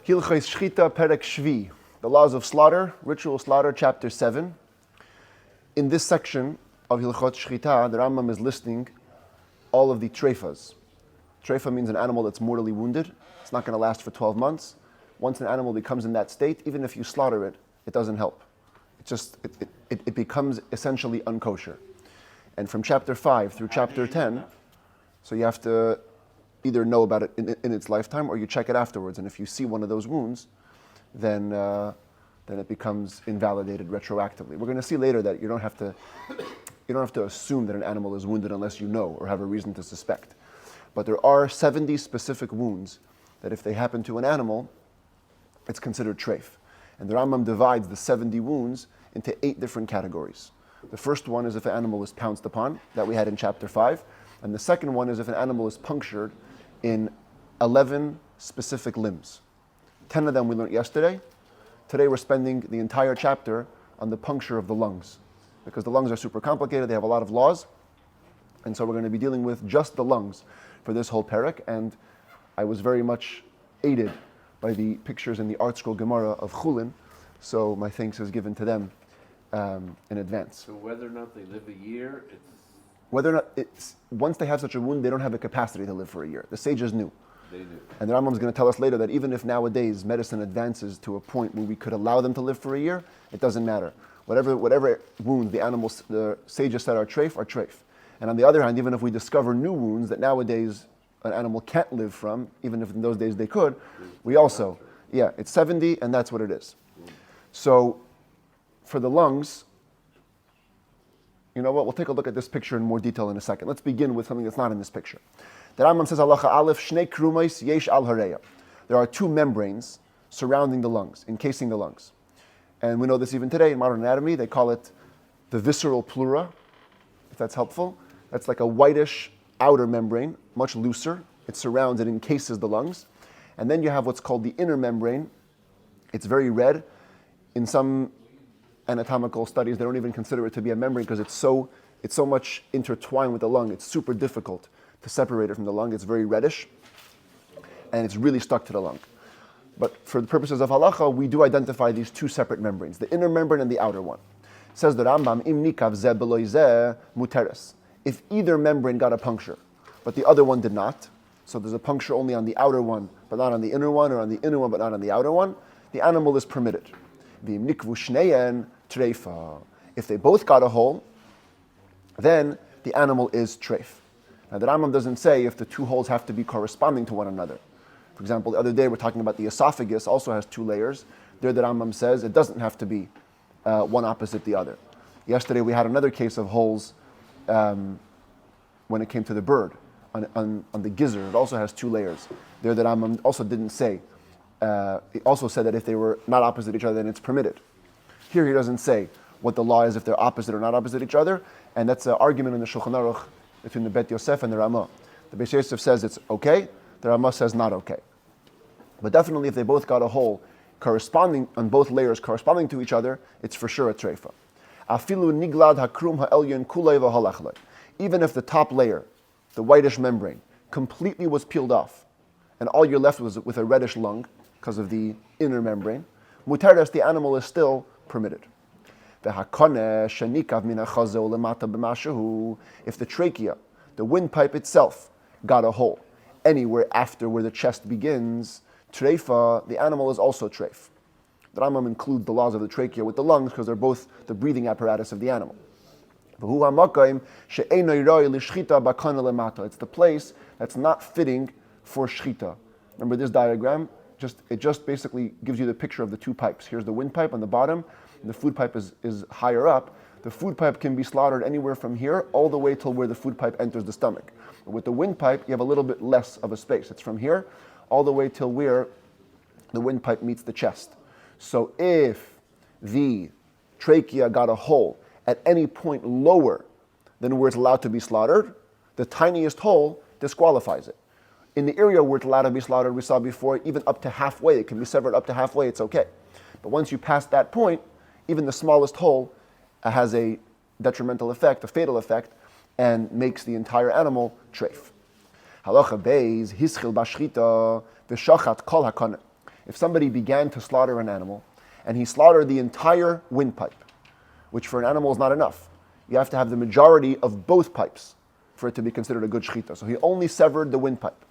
Hilchos Shechitah Perek Shvi, the laws of slaughter, ritual slaughter, chapter 7. In this section of Hilchos Shechitah, the Rambam is listing all of the treifas. Treifa means an animal that's mortally wounded. It's not going to last for 12 months. Once an animal becomes in that state, even if you slaughter it, it doesn't help. It becomes essentially unkosher. And from chapter 5 through chapter 10, so you have to either know about it in its lifetime or you check it afterwards. And if you see one of those wounds, then it becomes invalidated retroactively. We're going to see later that you don't have to assume that an animal is wounded unless you know or have a reason to suspect. But there are 70 specific wounds that if they happen to an animal, it's considered treif. And the Rambam divides the 70 wounds into 8 different categories. The first one is if an animal is pounced upon, that we had in chapter 5. And the second one is if an animal is punctured in 11 specific limbs. 10 of them we learned yesterday. Today we're spending the entire chapter on the puncture of the lungs, because the lungs are super complicated, they have a lot of laws, and so we're going to be dealing with just the lungs for this whole parak. And I was very much aided by the pictures in the Art Scroll Gemara of Chulin, so my thanks is given to them in advance. So whether or not they live a year, once they have such a wound, they don't have the capacity to live for a year. The sages knew. they do. And the Rambam is going to tell us later that even if nowadays medicine advances to a point where we could allow them to live for a year, it doesn't matter. Whatever wound the sages said are treif. And on the other hand, even if we discover new wounds that nowadays an animal can't live from, even if in those days they could, we also, it's 70 and that's what it is. So for the lungs, you know what, we'll take a look at this picture in more detail in a second. Let's begin with something that's not in this picture. The Rambam says, Halacha Aleph, Shnei Krumos Yesh Al Hareya. There are 2 membranes surrounding the lungs, encasing the lungs. And we know this even today in modern anatomy. They call it the visceral pleura, if that's helpful. That's like a whitish outer membrane, much looser. It surrounds, it encases the lungs. And then you have what's called the inner membrane. It's very red. In some anatomical studies, they don't even consider it to be a membrane because it's so much intertwined with the lung. It's super difficult to separate it from the lung. It's very reddish, and it's really stuck to the lung. But for the purposes of halacha, we do identify these 2 separate membranes, the inner membrane and the outer one. Says the Rambam, Im nikav ze beloy ze muteres. If either membrane got a puncture, but the other one did not, so there's a puncture only on the outer one, but not on the inner one, or on the inner one, but not on the outer one, the animal is permitted. V'im nikvu shneyen treifa. If they both got a hole, then the animal is treif. Now the Rambam doesn't say if the 2 holes have to be corresponding to one another. For example, the other day we're talking about the esophagus, also has 2 layers. There the Rambam says it doesn't have to be one opposite the other. Yesterday we had another case of holes when it came to the bird, on the gizzard. It also has 2 layers. There the Rambam also didn't say, he also said that if they were not opposite each other, then it's permitted. Here he doesn't say what the law is if they're opposite or not opposite each other, and that's an argument in the Shulchan Aruch between the Bet Yosef and the Ramah. The Bet Yosef says it's okay, the Ramah says not okay. But definitely if they both got a hole corresponding, on both layers corresponding to each other, it's for sure a treifa. Afilu niglad hakrum ha'elyon kulei v'halachlei. Even if the top layer, the whitish membrane, completely was peeled off, and all you're left was with a reddish lung because of the inner membrane, muteres, the animal is still permitted. If the trachea, the windpipe itself, got a hole anywhere after where the chest begins, treifa, the animal is also treif. The Rambam includes the laws of the trachea with the lungs because they're both the breathing apparatus of the animal. It's the place that's not fitting for shechita. Remember this diagram? It just basically gives you the picture of the 2 pipes. Here's the windpipe on the bottom, and the food pipe is higher up. The food pipe can be slaughtered anywhere from here all the way till where the food pipe enters the stomach. But with the windpipe, you have a little bit less of a space. It's from here all the way till where the windpipe meets the chest. So if the trachea got a hole at any point lower than where it's allowed to be slaughtered, the tiniest hole disqualifies it. In the area where it's allowed to be slaughtered, we saw before, even up to halfway, it can be severed up to halfway, it's okay. But once you pass that point, even the smallest hole has a detrimental effect, a fatal effect, and makes the entire animal treif. Halacha beis hischil bashchita v'shachat kol hakana. If somebody began to slaughter an animal, and he slaughtered the entire windpipe, which for an animal is not enough, you have to have the majority of both pipes for it to be considered a good shechita. So he only severed the windpipe.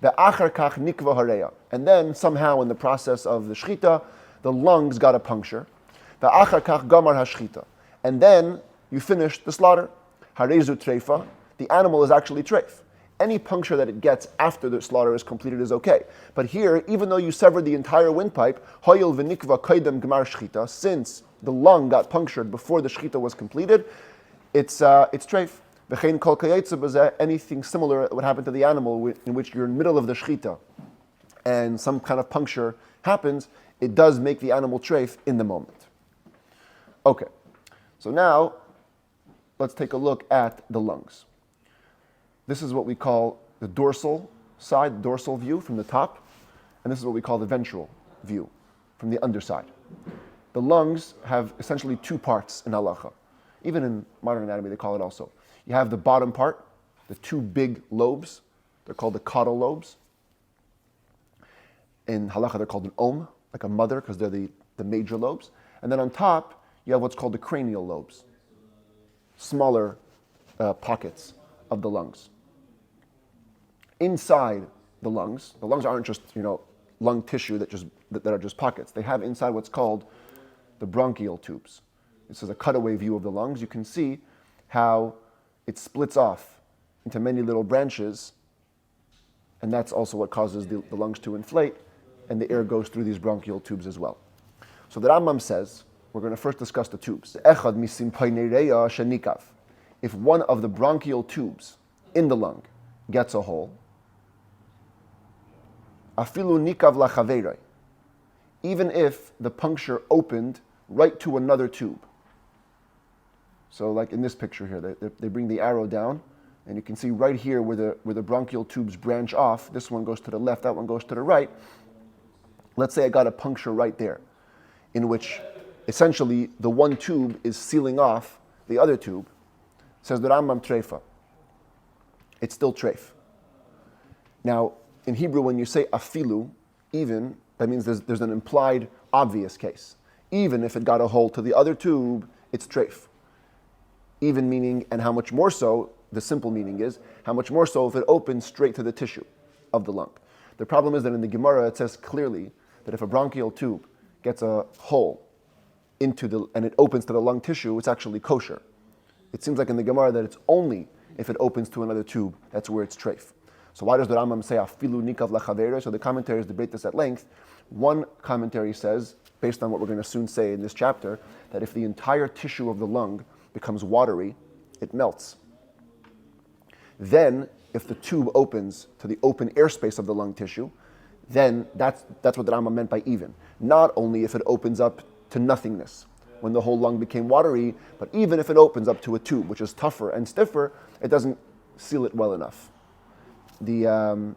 And then somehow in the process of the shechita, the lungs got a puncture. And then you finished the slaughter. Harezu treifa, the animal is actually treif. Any puncture that it gets after the slaughter is completed is okay. But here, even though you severed the entire windpipe, hoyel v'nikva kaidem gemar shechita, since the lung got punctured before the shechita was completed, it's treif. V'chein kol kayetze b'zeh, anything similar would happen to the animal in which you're in the middle of the shechita and some kind of puncture happens, it does make the animal treif in the moment. Okay, so now let's take a look at the lungs. This is what we call the dorsal side, dorsal view from the top, and this is what we call the ventral view from the underside. The lungs have essentially two parts in halacha. Even in modern anatomy, they call it also. You have the bottom part, the two big lobes. They're called the caudal lobes. In halacha, they're called an om, like a mother, because they're the major lobes. And then on top, you have what's called the cranial lobes, smaller pockets of the lungs. Inside the lungs aren't just lung tissue that are just pockets. They have inside what's called the bronchial tubes. This is a cutaway view of the lungs. You can see how it splits off into many little branches, and that's also what causes the lungs to inflate, and the air goes through these bronchial tubes as well. So the Rambam says, we're going to first discuss the tubes. If one of the bronchial tubes in the lung gets a hole, even if the puncture opened right to another tube. So like in this picture here, they bring the arrow down, and you can see right here where the bronchial tubes branch off. This one goes to the left, that one goes to the right. Let's say I got a puncture right there, in which essentially the one tube is sealing off the other tube. Says the Rambam treifa. It's still treif. Now, in Hebrew, when you say afilu, even, that means there's an implied obvious case. Even if it got a hole to the other tube, it's treif. Even meaning, and how much more so, the simple meaning is, how much more so if it opens straight to the tissue of the lung. The problem is that in the Gemara it says clearly that if a bronchial tube gets a hole and it opens to the lung tissue, it's actually kosher. It seems like in the Gemara that it's only if it opens to another tube, that's where it's treif. So why does the Rambam say afilu nikav lachavera? So the commentaries debate this at length. One commentary says, based on what we're going to soon say in this chapter, that if the entire tissue of the lung becomes watery, it melts. Then, if the tube opens to the open airspace of the lung tissue, then that's what the Rambam meant by even. Not only if it opens up to nothingness, when the whole lung became watery, but even if it opens up to a tube, which is tougher and stiffer, it doesn't seal it well enough. The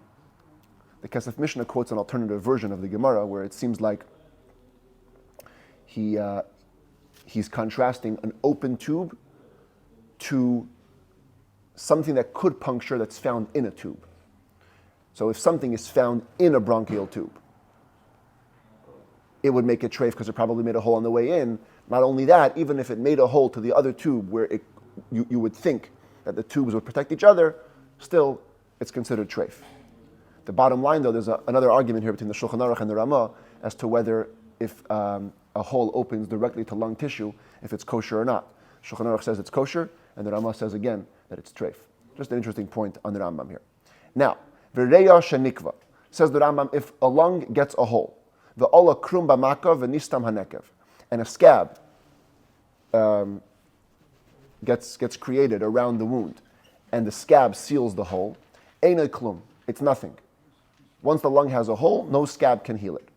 Kesef Mishnah quotes an alternative version of the Gemara where it seems like he's contrasting an open tube to something that could puncture that's found in a tube. So if something is found in a bronchial tube, it would make it treif because it probably made a hole on the way in. Not only that, even if it made a hole to the other tube where you would think that the tubes would protect each other, still it's considered treif. The bottom line, though, there's another argument here between the Shulchan Aruch and the Ramah as to whether if a hole opens directly to lung tissue, if it's kosher or not. Shulchan Aruch says it's kosher, and the Ramah says again that it's treif. Just an interesting point on the Rambam here. Now, v'reya shenikva, says the Rambam, if a lung gets a hole, v'ola krum b'makav v'nistam hanekev, and a scab gets created around the wound, and the scab seals the hole, einay klum, it's nothing. Once the lung has a hole, no scab can heal it.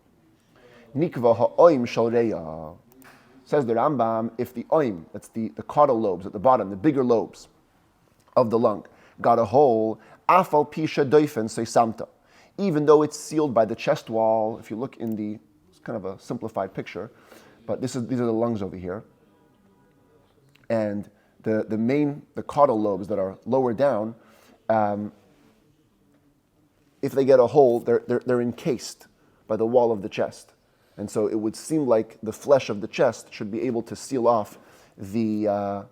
Nikva ha'oim shal reya, says the Rambam, if the oim, that's the caudal lobes at the bottom, the bigger lobes of the lung, got a hole, afal pisha doifen seisamta, even though it's sealed by the chest wall. If you look in it's kind of a simplified picture, but these are the lungs over here, and the caudal lobes that are lower down, if they get a hole, they're encased by the wall of the chest. And so it would seem like the flesh of the chest should be able to seal off the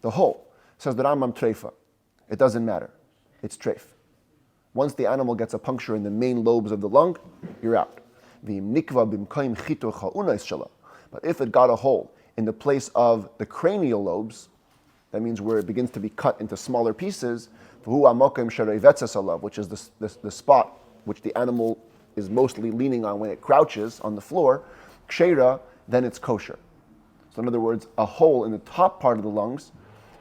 hole. Says the Rambam treifa. It doesn't matter. It's treif. Once the animal gets a puncture in the main lobes of the lung, you're out. But if it got a hole in the place of the cranial lobes, that means where it begins to be cut into smaller pieces, which is the spot which the animal is mostly leaning on when it crouches on the floor, kshera, then it's kosher. So in other words, a hole in the top part of the lungs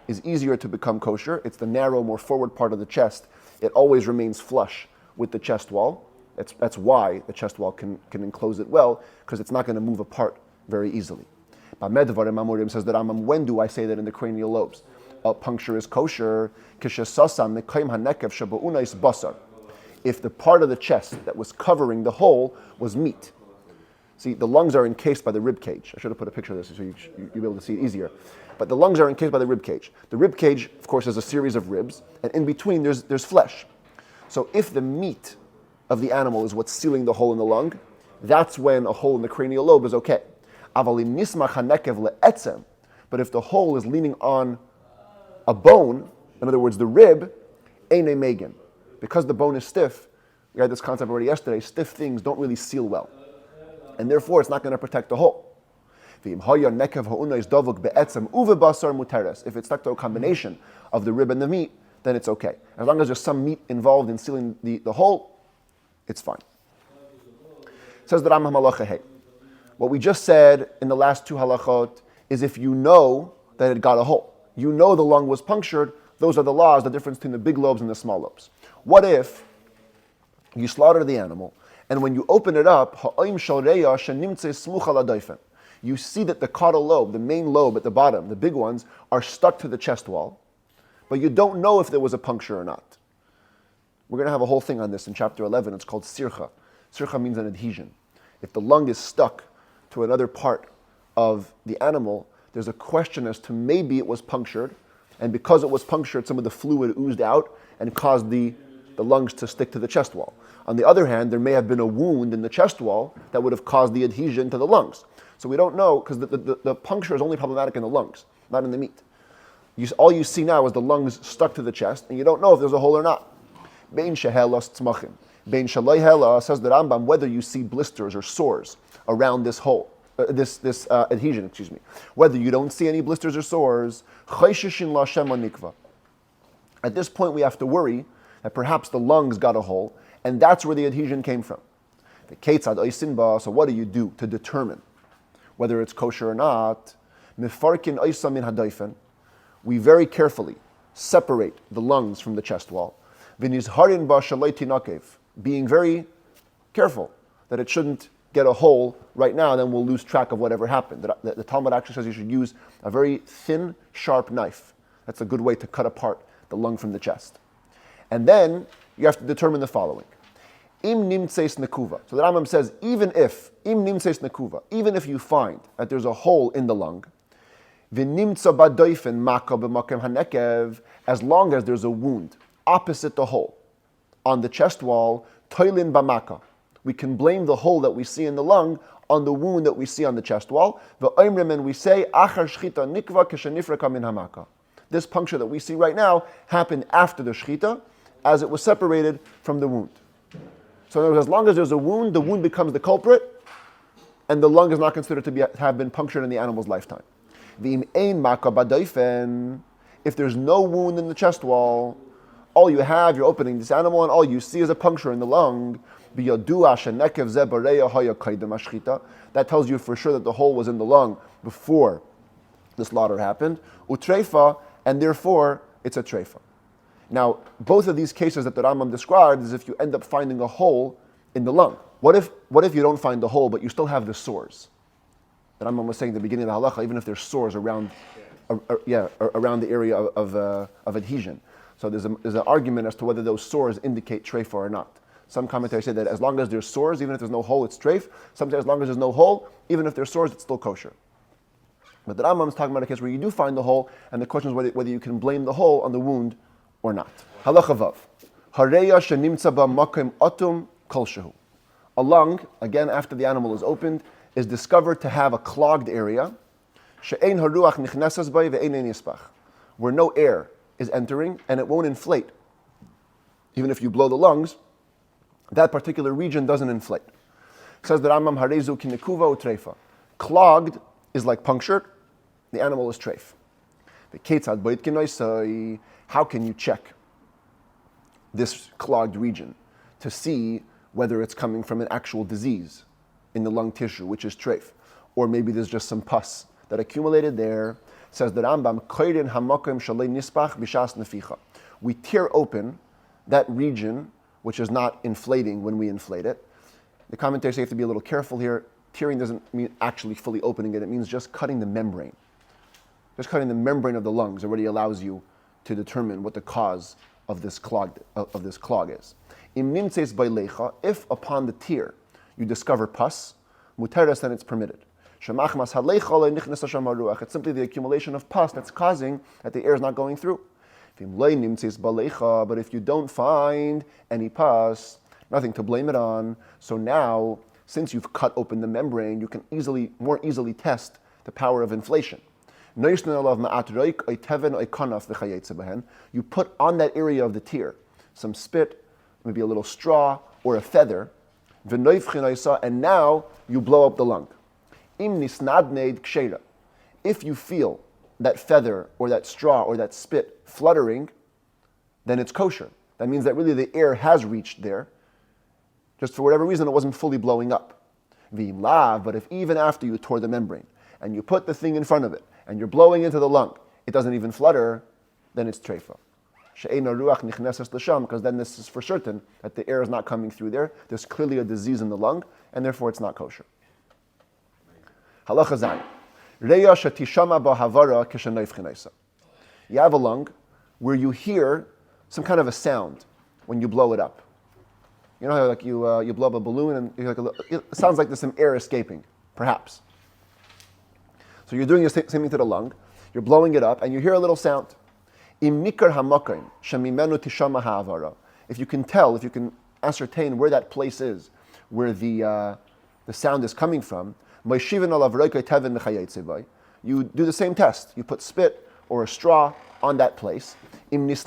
is easier to become kosher. It's the narrow, more forward part of the chest. It always remains flush with the chest wall. That's why the chest wall can enclose it well, because it's not going to move apart very easily. Says that when do I say that in the cranial lobes? A puncture is kosher. If the part of the chest that was covering the hole was meat. See, the lungs are encased by the rib cage. I should have put a picture of this so you'll be able to see it easier. But the lungs are encased by the rib cage. The rib cage, of course, is a series of ribs, and in between there's flesh. So if the meat of the animal is what's sealing the hole in the lung, that's when a hole in the cranial lobe is okay. But if the hole is leaning on a bone, in other words, the rib, eine megan. Because the bone is stiff, we had this concept already yesterday, stiff things don't really seal well. And therefore, it's not going to protect the hole. If it's stuck to a combination of the rib and the meat, then it's okay. As long as there's some meat involved in sealing the hole, it's fine. Says the Rambam halacha hey. What we just said in the last two halachot is if you know that it got a hole, you know the lung was punctured, those are the laws, the difference between the big lobes and the small lobes. What if you slaughter the animal, and when you open it up, you see that the caudal lobe, the main lobe at the bottom, the big ones, are stuck to the chest wall, but you don't know if there was a puncture or not. We're going to have a whole thing on this in chapter 11. It's called sircha. Sircha means an adhesion. If the lung is stuck to another part of the animal, there's a question as to maybe it was punctured, and because it was punctured, some of the fluid oozed out and caused the lungs to stick to the chest wall. On the other hand, there may have been a wound in the chest wall that would have caused the adhesion to the lungs. So we don't know, because the puncture is only problematic in the lungs, not in the meat. All you see now is the lungs stuck to the chest, and you don't know if there's a hole or not. Bein shehelas tzmachim. Bein shaloi hela, says the Rambam, whether you see blisters or sores around this hole, this adhesion, whether you don't see any blisters or sores, chayshishin la shema nikva. At this point, we have to worry that perhaps the lungs got a hole, and that's where the adhesion came from. The ketzad oisin ba. So what do you do to determine whether it's kosher or not? Mefarkin oisa min hadaifen. We very carefully separate the lungs from the chest wall. V'nizharin ba shaloi tinakev. Being very careful that it shouldn't get a hole right now, then we'll lose track of whatever happened. The Talmud actually says you should use a very thin, sharp knife. That's a good way to cut apart the lung from the chest. And then you have to determine the following. Im nimtseis nekuva. So the Rambam says, even if you find that there's a hole in the lung, v'nimtsa badoifen maka b'makem hanekev, as long as there's a wound opposite the hole on the chest wall, toilin b'maka. We can blame the hole that we see in the lung on the wound that we see on the chest wall. V'oimrim, and we say, achar shchita nikva keshenifreka min hamaka. This puncture that we see right now happened after the shchita, as it was separated from the wound. So in other words, as long as there's a wound, the wound becomes the culprit, and the lung is not considered to have been punctured in the animal's lifetime. If there's no wound in the chest wall, all you have, you're opening this animal, and all you see is a puncture in the lung. That tells you for sure that the hole was in the lung before the slaughter happened. Utreifa, and therefore it's a treifa. Now, both of these cases that the Rambam described is if you end up finding a hole in the lung. What if you don't find the hole, but you still have the sores? The Rambam was saying at the beginning of the halacha, even if there's sores around the area of adhesion. So there's an argument as to whether those sores indicate treifa or not. Some commentators say that as long as there's sores, even if there's no hole, it's treif. Some say as long as there's no hole, even if there's sores, it's still kosher. But the Rambam is talking about a case where you do find the hole, and the question is whether you can blame the hole on the wound or not. Halacha vav. Hareya shenimtza ba makom atum kol shehu. A lung, again after the animal is opened, is discovered to have a clogged area, she'ein haruach nichnesas bay ve'ein yispach, where no air is entering and it won't inflate. Even if you blow the lungs, that particular region doesn't inflate. Says the Rambam, harezu kinekuva utreifa. Clogged is like punctured, the animal is treif. The ketzad boit kinoisai, how can you check this clogged region to see whether it's coming from an actual disease in the lung tissue, which is treif, or maybe there's just some pus that accumulated there? Says the Rambam, koirin hamakim shalei nispach b'shas neficha. We tear open that region which is not inflating when we inflate it. The commentators say you have to be a little careful here. Tearing doesn't mean actually fully opening it. It means just cutting the membrane. Just cutting the membrane of the lungs already allows you to determine what the cause of this clog is. Im nimtzeis bailecha, if upon the tear you discover pus, muteres, then it's permitted. Shemachmas haleicha le'nichnes hasham haruach. It's simply the accumulation of pus that's causing that the air is not going through. But if you don't find any pus, nothing to blame it on. So now, since you've cut open the membrane, you can more easily test the power of inflation. You put on that area of the tear some spit, maybe a little straw or a feather, and now you blow up the lung. If you feel that feather or that straw or that spit fluttering, then it's kosher. That means that really the air has reached there. Just for whatever reason, it wasn't fully blowing up. But if even after you tore the membrane and you put the thing in front of it and you're blowing into the lung, it doesn't even flutter, then it's treifa. Because then this is for certain that the air is not coming through there. There's clearly a disease in the lung, and therefore it's not kosher. Halacha zayin. You have a lung where you hear some kind of a sound when you blow it up. You know how like you blow up a balloon and it sounds like there's some air escaping, perhaps. So you're doing the same thing to the lung. You're blowing it up and you hear a little sound. If you can tell, if you can ascertain where that place is, where the sound is coming from, you do the same test. You put spit or a straw on that place. Here it's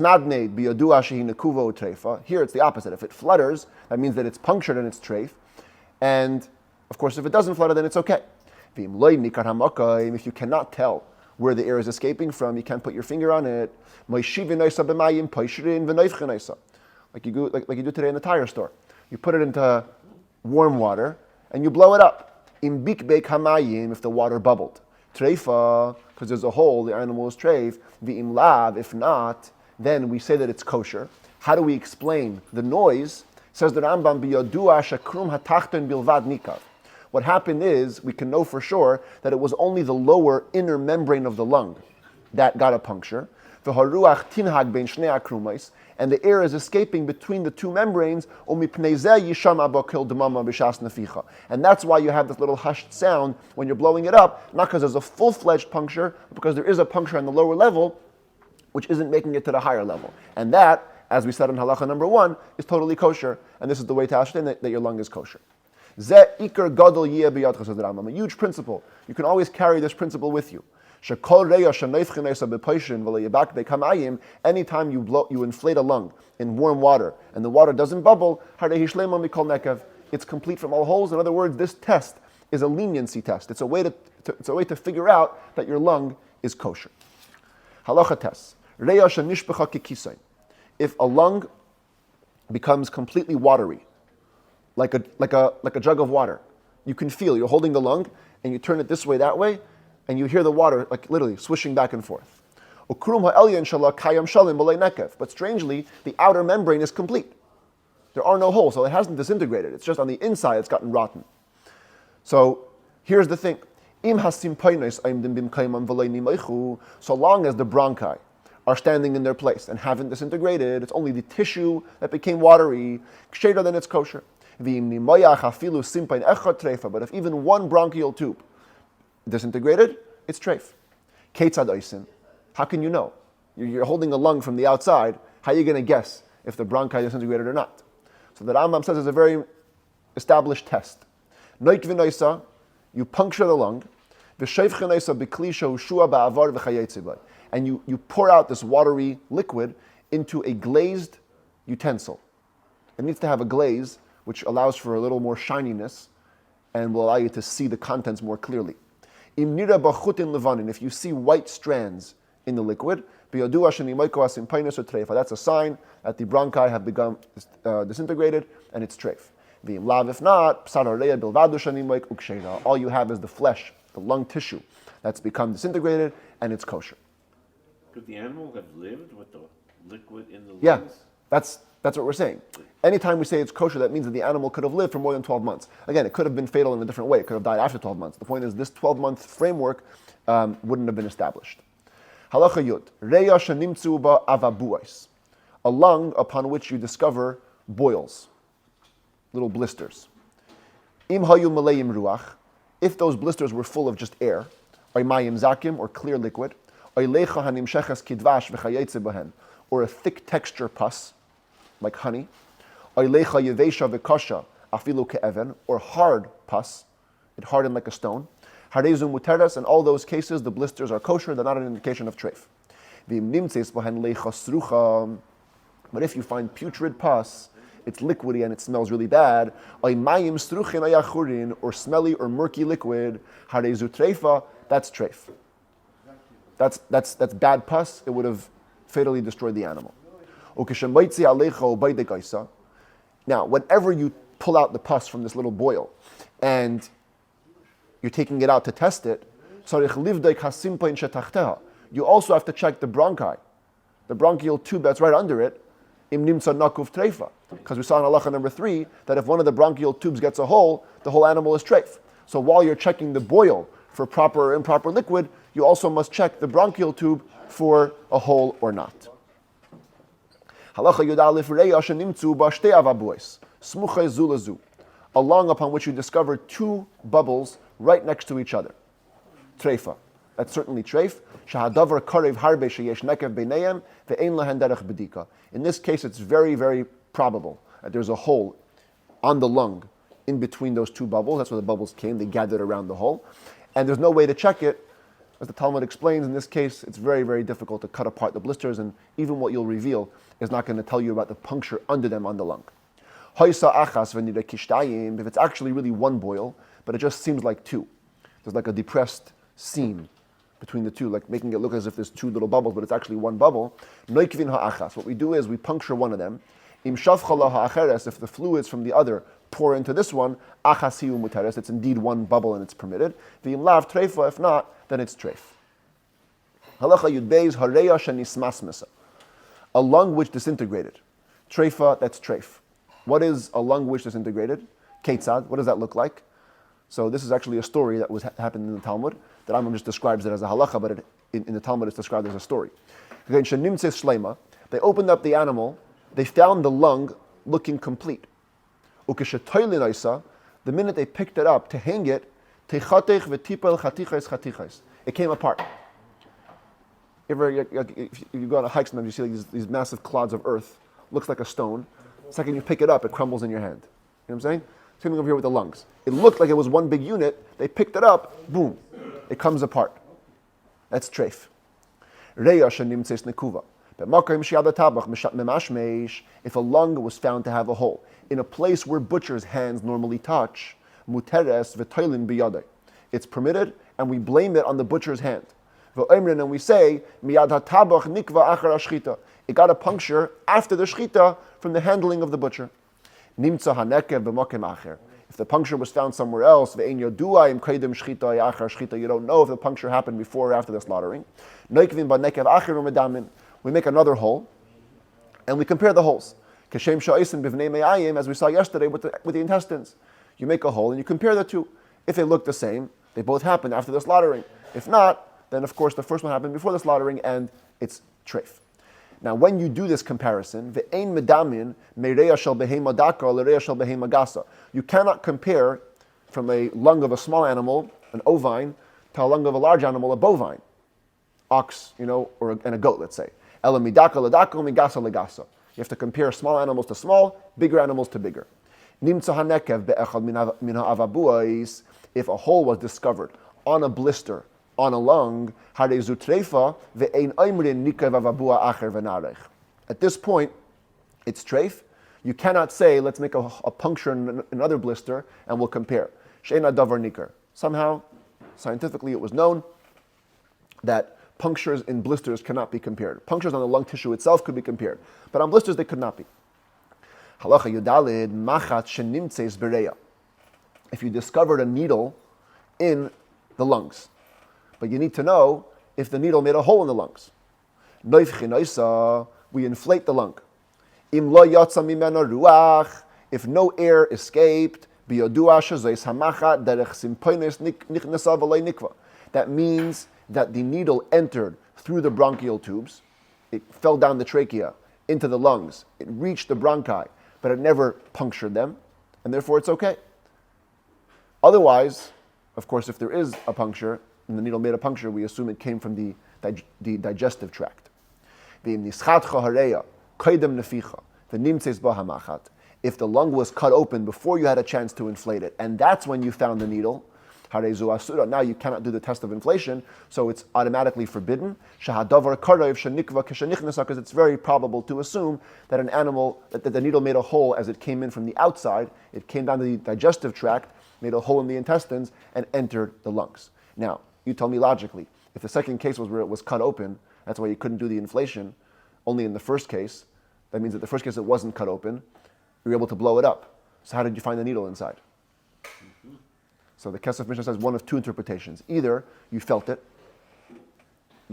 the opposite. If it flutters, that means that it's punctured and it's treif. And of course, if it doesn't flutter, then it's okay. If you cannot tell where the air is escaping from, you can't put your finger on it. Like you do today in the tire store. You put it into warm water and you blow it up. If the water bubbled. Treifa, because there's a hole, the animal is treif. V'im lav, if not, then we say that it's kosher. How do we explain the noise? Says the Rambam, biyodua shakrum hatachton bilvad nikav. What happened is, we can know for sure that it was only the lower inner membrane of the lung that got a puncture. V'haruach tinhag bein shnei akrumais, and the air is escaping between the two membranes. And that's why you have this little hushed sound when you're blowing it up, not because there's a full-fledged puncture, but because there is a puncture on the lower level, which isn't making it to the higher level. And that, as we said in halacha number 1, is totally kosher, and this is the way to ascertain that your lung is kosher. A huge principle. You can always carry this principle with you. Anytime you inflate a lung in warm water and the water doesn't bubble, it's complete from all holes. In other words, this test is a leniency test. It's a way to figure out that your lung is kosher. Halacha test. If a lung becomes completely watery, like a jug of water, you can feel you're holding the lung and you turn it this way, that way, and you hear the water like literally swishing back and forth. But strangely, the outer membrane is complete. There are no holes, so it hasn't disintegrated. It's just on the inside it's gotten rotten. So here's the thing. So long as the bronchi are standing in their place and haven't disintegrated, it's only the tissue that became watery, then it's kosher. But if even one bronchial tube disintegrated, it's treif. Ketzad oisin. How can you know? You're holding a lung from the outside. How are you going to guess if the bronchi disintegrated or not? So the Rambam says there's a very established test. Noik v'noisa, you puncture the lung. And you pour out this watery liquid into a glazed utensil. It needs to have a glaze which allows for a little more shininess and will allow you to see the contents more clearly. If you see white strands in the liquid, that's a sign that the bronchi have become disintegrated and it's treif. If not, all you have is the flesh, the lung tissue that's become disintegrated and it's kosher. Could the animal have lived with the liquid in the lungs? Yeah, that's what we're saying. Anytime we say it's kosher, that means that the animal could have lived for more than 12 months. Again, it could have been fatal in a different way. It could have died after 12 months. The point is this 12-month framework wouldn't have been established. Halacha Yud, Reya shenimtzu ba avabuais, a lung upon which you discover boils, little blisters. Im hayu maleim ruach, if those blisters were full of just air, or mayim zakim, or clear liquid, or lecha hanimsheches kidvash v'chayetze bahen, or a thick texture pus, like honey, or lecha yevesha v'kasha afilu ke'even, or hard pus, it hardened like a stone. Harezu muteres, in all those cases, the blisters are kosher, they're not an indication of treif. V'im nimtzeis bahen lecha srucha, but if you find putrid pus, it's liquidy and it smells really bad, or smelly or murky liquid, harezu treifa, that's treif. That's bad pus, it would have fatally destroyed the animal. Now, whenever you pull out the pus from this little boil and you're taking it out to test it, you also have to check the bronchi, the bronchial tube that's right under it, because we saw in halacha number 3 that if one of the bronchial tubes gets a hole, the whole animal is treif. So while you're checking the boil for proper or improper liquid, you also must check the bronchial tube for a hole or not. Halacha Yud Aleph Reya shenimtzu ba shtei avabuos, smuchei zu lezu, a lung upon which you discover 2 bubbles right next to each other. Treifa. That's certainly treif. Shahadavar karev harbe sheyesh nekev beinayim ve'ein lahen derech bedika. In this case, it's very, very probable that there's a hole on the lung in between those 2 bubbles. That's where the bubbles came. They gathered around the hole. And there's no way to check it. As the Talmud explains, in this case, it's very, very difficult to cut apart the blisters, and even what you'll reveal is not going to tell you about the puncture under them on the lung. If it's actually really 1 boil, but it just seems like 2. There's like a depressed seam between the 2, like making it look as if there's 2 little bubbles, but it's actually 1 bubble. What we do is we puncture one of them. If the fluids from the other pour into this one, it's indeed 1 bubble and it's permitted. If not, then it's treif. A lung which disintegrated. Treifa, that's treif. What is a lung which disintegrated? Ketzad, what does that look like? So this is actually a story that happened in the Talmud. The Rambam just describes it as a halacha, but in the Talmud it's described as a story. They opened up the animal, they found the lung looking complete. The minute they picked it up to hang it, it came apart. If you go on a hike sometimes, you see these massive clods of earth, looks like a stone. The second you pick it up, it crumbles in your hand. You know what I'm saying? Same thing over here with the lungs. It looked like it was 1 big unit. They picked it up, boom, it comes apart. That's treif. If a lung was found to have a hole in a place where butchers' hands normally touch, it's permitted, and we blame it on the butcher's hand. And we say, it got a puncture after the shechitah from the handling of the butcher. If the puncture was found somewhere else, you don't know if the puncture happened before or after the slaughtering. We make another hole, and we compare the holes. As we saw yesterday with the intestines. You make a hole and you compare the 2. If they look the same, they both happened after the slaughtering. If not, then of course the first one happened before the slaughtering and it's treif. Now when you do this comparison, you cannot compare from a lung of a small animal, an ovine, to a lung of a large animal, a bovine, ox, and a goat, let's say. You have to compare small animals to small, bigger animals to bigger. Nimtza hanekev be'echad min ha'avabuais, if a hole was discovered on a blister, on a lung, harei zu treifa ve'ein oimrin nikev avabua acher v'narech. At this point, it's treif. You cannot say, let's make a puncture in another blister and we'll compare. She'ena davar nikar. Somehow, scientifically, it was known that punctures in blisters cannot be compared. Punctures on the lung tissue itself could be compared, but on blisters they could not be. Halacha yudalid machat shenimtzeis bereya. If you discovered a needle in the lungs, but you need to know if the needle made a hole in the lungs. We inflate the lung. Im lo yatsa mimena ruach, if no air escaped, that means that the needle entered through the bronchial tubes, it fell down the trachea into the lungs, it reached the bronchi, but it never punctured them, and therefore it's okay. Otherwise, of course, if there is a puncture, and the needle made a puncture, we assume it came from the digestive tract. If the lung was cut open before you had a chance to inflate it, and that's when you found the needle, now you cannot do the test of inflation, so it's automatically forbidden. Because it's very probable to assume that an animal, that the needle made a hole as it came in from the outside, it came down the digestive tract, made a hole in the intestines, and entered the lungs. Now, you tell me logically, if the second case was where it was cut open, that's why you couldn't do the inflation, only in the first case, that means that the first case it wasn't cut open, you were able to blow it up. So how did you find the needle inside? So the Kesef Mishnah says one of two interpretations. Either you felt it,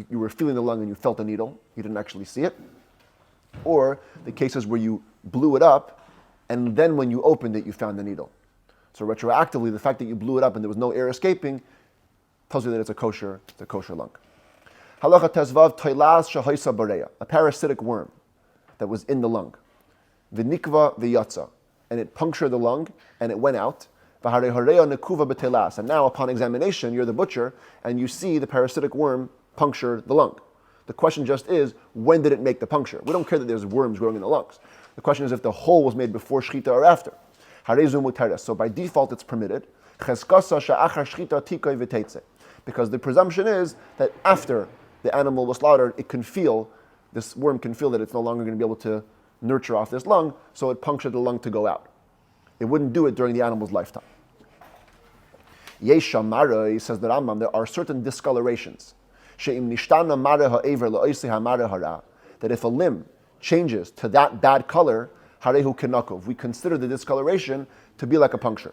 you were feeling the lung and you felt the needle, you didn't actually see it, or the cases where you blew it up and then when you opened it you found the needle. So retroactively, the fact that you blew it up and there was no air escaping tells you that it's a kosher lung. Halacha tezvav toilaz shahoisa bareya, a parasitic worm that was in the lung. V'nikva v'yatza, and it punctured the lung and it went out. And now upon examination, you're the butcher, and you see the parasitic worm puncture the lung. The question just is, when did it make the puncture? We don't care that there's worms growing in the lungs. The question is if the hole was made before Shechitah or after. So by default it's permitted. Because the presumption is that after the animal was slaughtered, this worm can feel that it's no longer going to be able to nurture off this lung, so it punctured the lung to go out. It wouldn't do it during the animal's lifetime. Yesha Mara, says the Rambam, there are certain discolorations. That if a limb changes to that bad color, harehu kenakov, we consider the discoloration to be like a puncture.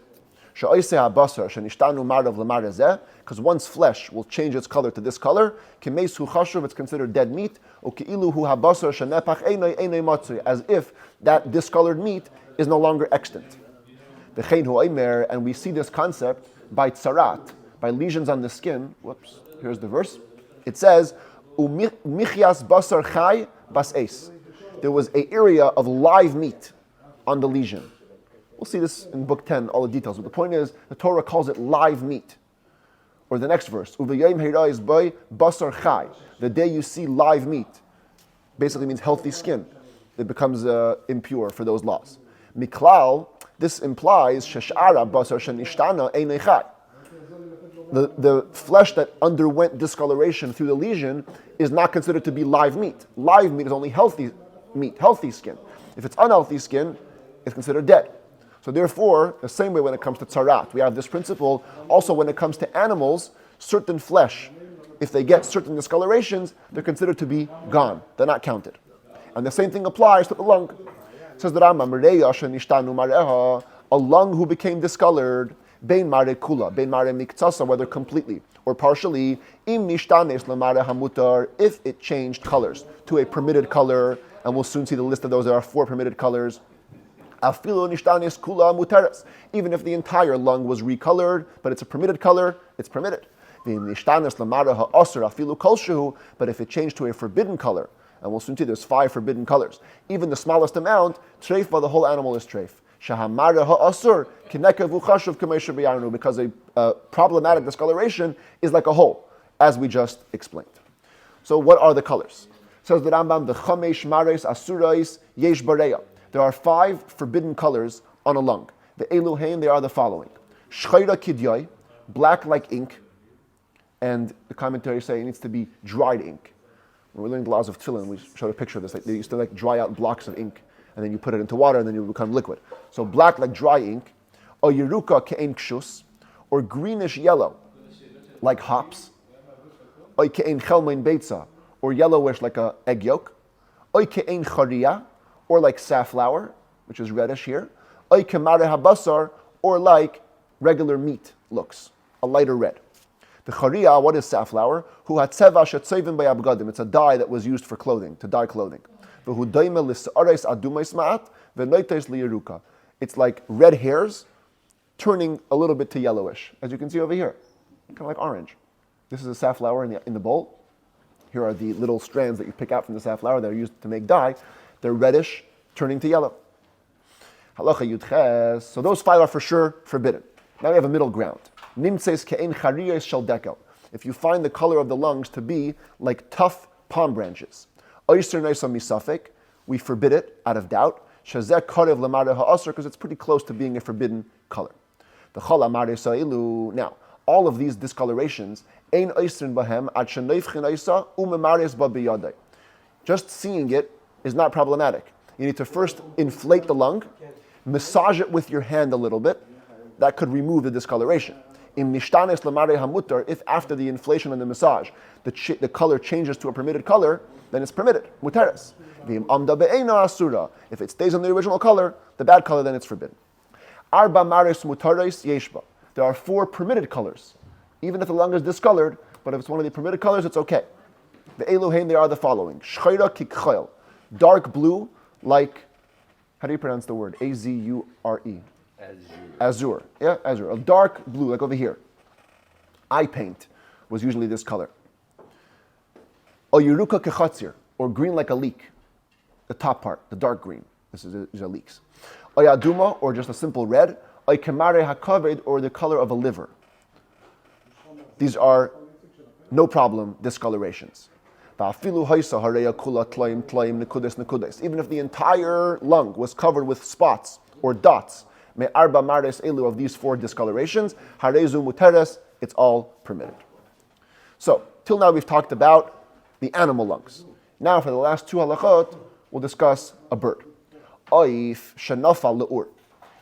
Because once flesh will change its color to this color, it's considered dead meat, as if that discolored meat is no longer extant. And we see this concept by tsarat, by lesions on the skin. Whoops, here's the verse. It says, Umichias basar chai bas es. There was an area of live meat on the lesion. We'll see this in book 10, all the details. But the point is, the Torah calls it live meat. Or the next verse, Uvayim heirais by basar chai. The day you see live meat, basically means healthy skin. It becomes impure for those laws. Miklal, this implies sheshara basar shenishtana einei chai. The flesh that underwent discoloration through the lesion is not considered to be live meat. Live meat is only healthy meat, healthy skin. If it's unhealthy skin, it's considered dead. So therefore, the same way when it comes to tsarat, we have this principle. Also when it comes to animals, certain flesh, if they get certain discolorations, they're considered to be gone. They're not counted. And the same thing applies to the lung. It says the Rambam, a lung who became discolored, bein mare kula, bein mare miktsasa, whether completely or partially, im nishtanes lamare hamutar, if it changed colors to a permitted color, and we'll soon see the list of those. There are 4 permitted colors. Afilu nishtanes kula muteres. Even if the entire lung was recolored, but it's a permitted color, it's permitted. Nishtanes lamare ha'asr afilu kolshehu, but if it changed to a forbidden color, and we'll soon see there's 5 forbidden colors, even the smallest amount, treifa, the whole animal is treif. Because a problematic discoloration is like a hole, as we just explained. So what are the colors? Says the Rambam, the chamesh mares asurais yesh bareya. There are 5 forbidden colors on a lung. The Eluhain, they are the following. Shechitah kidyai, black like ink, and the commentaries say it needs to be dried ink. When we learned the laws of tefillin, we showed a picture of this. They used to dry out blocks of ink, and then you put it into water, and then it will become liquid. So black like dry ink, or yeruka ke'en kshus, or greenish yellow, like hops, or ke'en chelmein beitza, or yellowish like a egg yolk, or ke'en charia, or like safflower, which is reddish here, or kemare habasar, or like regular meat looks, a lighter red. The charia, what is safflower? Hu hatzeva shetzevim bayabgadim. It's a dye that was used for clothing, to dye clothing. It's like red hairs turning a little bit to yellowish, as you can see over here, kind of like orange. This is a safflower in the bowl. Here are the little strands that you pick out from the safflower that are used to make dye. They're reddish, turning to yellow. Halacha yudches. So those 5 are for sure forbidden. Now we have a middle ground. Nimtses ke'en chariyos shel dekel. If you find the color of the lungs to be like tough palm branches. Oyster naisa misafek. We forbid it out of doubt. Shazek karev lamare ha'asr, because it's pretty close to being a forbidden color. The chol amare sa'ilu. Now, all of these discolorations, ein oystrin bahem ad sheneifchin oisa umemares ba biyadai. Just seeing it is not problematic. You need to first inflate the lung, massage it with your hand a little bit. That could remove the discoloration. Im nishtanes lamare hamutar, if after the inflation and the massage, the color changes to a permitted color, then it's permitted, mutares. V'im amda be'eina asura, if it stays in the original color, the bad color, then it's forbidden. Arba mares mutares yeshba. There are 4 permitted colors, even if the lung is discolored, but if it's one of the permitted colors, it's okay. The Eluhain, they are the following. Shechitah kikchayil, dark blue, like, how do you pronounce the word? A-Z-U-R-E. Azure. Yeah, azure. A dark blue, like over here. Eye paint was usually this color. Oyuruka kechatzir, or green like a leek. The top part, the dark green. These are leeks. Oyaduma, or just a simple red. Oykemare hakaved, or the color of a liver. These are no problem discolorations. Even if the entire lung was covered with spots or dots, arba mares elu, of these 4 discolorations, harezu muteres, it's all permitted. So, till now we've talked about the animal lungs. Now for the last 2 halachot, we'll discuss a bird. Oif shenafa le'ur.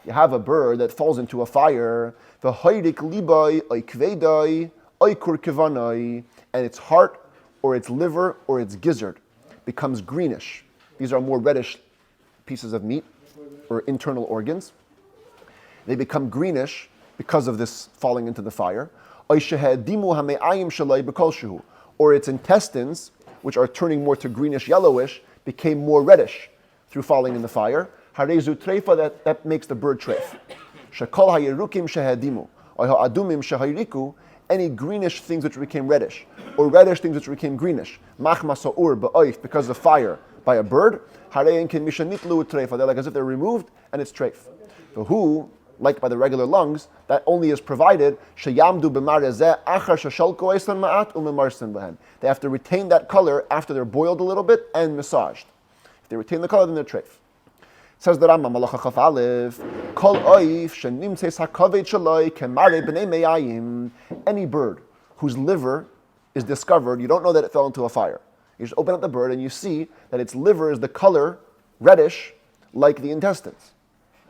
You have a bird that falls into a fire, v'hoirik libay oikvedai oikur kevanai, and its heart or its liver or its gizzard becomes greenish. These are more reddish pieces of meat or internal organs. They become greenish because of this falling into the fire. Or its intestines, which are turning more to greenish yellowish, became more reddish through falling in the fire. Harezu treifa, that makes the bird treif. Shekol hayerukim shehedimu, or ha'adumim shehayriku, any greenish things which became reddish, or reddish things which became greenish, machma sa'ur ba'oif, because of fire by a bird, harein kin mishanitlu treifa, they're like as if they're removed, and it's treif. The who, like by the regular lungs, that only is provided sheyamdu b'marezeh achar shashalko eisan ma'at u'memarsin b'hen. They have to retain that color after they're boiled a little bit and massaged. If they retain the color, then they're treif. Says the Rambam, Malacha Chaf Aleph, Kol oif shenimtzeis hakaved shaloi kemare b'nei meyayim. Any bird whose liver is discovered, you don't know that it fell into a fire. You just open up the bird and you see that its liver is the color reddish, like the intestines.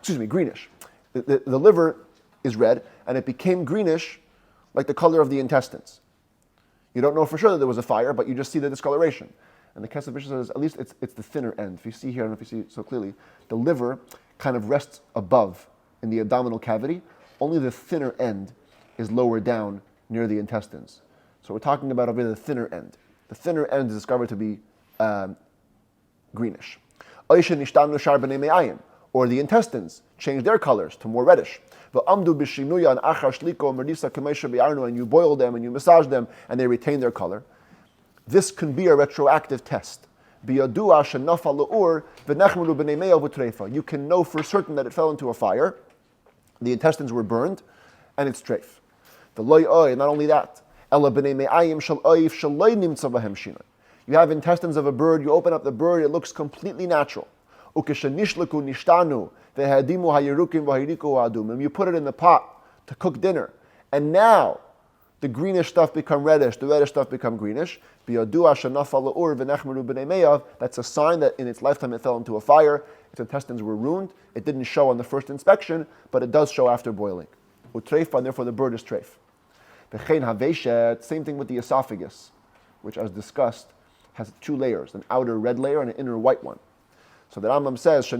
Greenish. The liver is red, and it became greenish, like the color of the intestines. You don't know for sure that there was a fire, but you just see the discoloration. And the Kesef Mishnah says, at least it's the thinner end. If you see here, I don't know if you see it so clearly, the liver kind of rests above in the abdominal cavity. Only the thinner end is lower down near the intestines. So we're talking about over the thinner end. The thinner end is discovered to be greenish. Or the intestines change their colors to more reddish. And you boil them and you massage them and they retain their color. This can be a retroactive test. You can know for certain that it fell into a fire, the intestines were burned, and it's treif. Not only that, you have intestines of a bird, you open up the bird, it looks completely natural. Ukeshanishleku nishtanu vehadimu hayerukim vahiriku adum. And you put it in the pot to cook dinner, and now the greenish stuff become reddish, the reddish stuff become greenish. That's a sign that in its lifetime it fell into a fire, its intestines were ruined. It didn't show on the first inspection, but it does show after boiling. Utreifa, and therefore the bird is treif. Same thing with the esophagus, which as discussed has two layers, an outer red layer and an inner white one. So the Rambam says,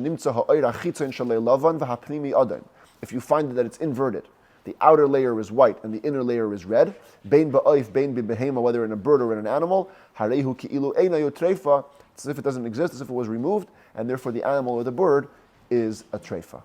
if you find that it's inverted, the outer layer is white and the inner layer is red, whether in a bird or in an animal, it's as if it doesn't exist, as if it was removed, and therefore the animal or the bird is a treifa.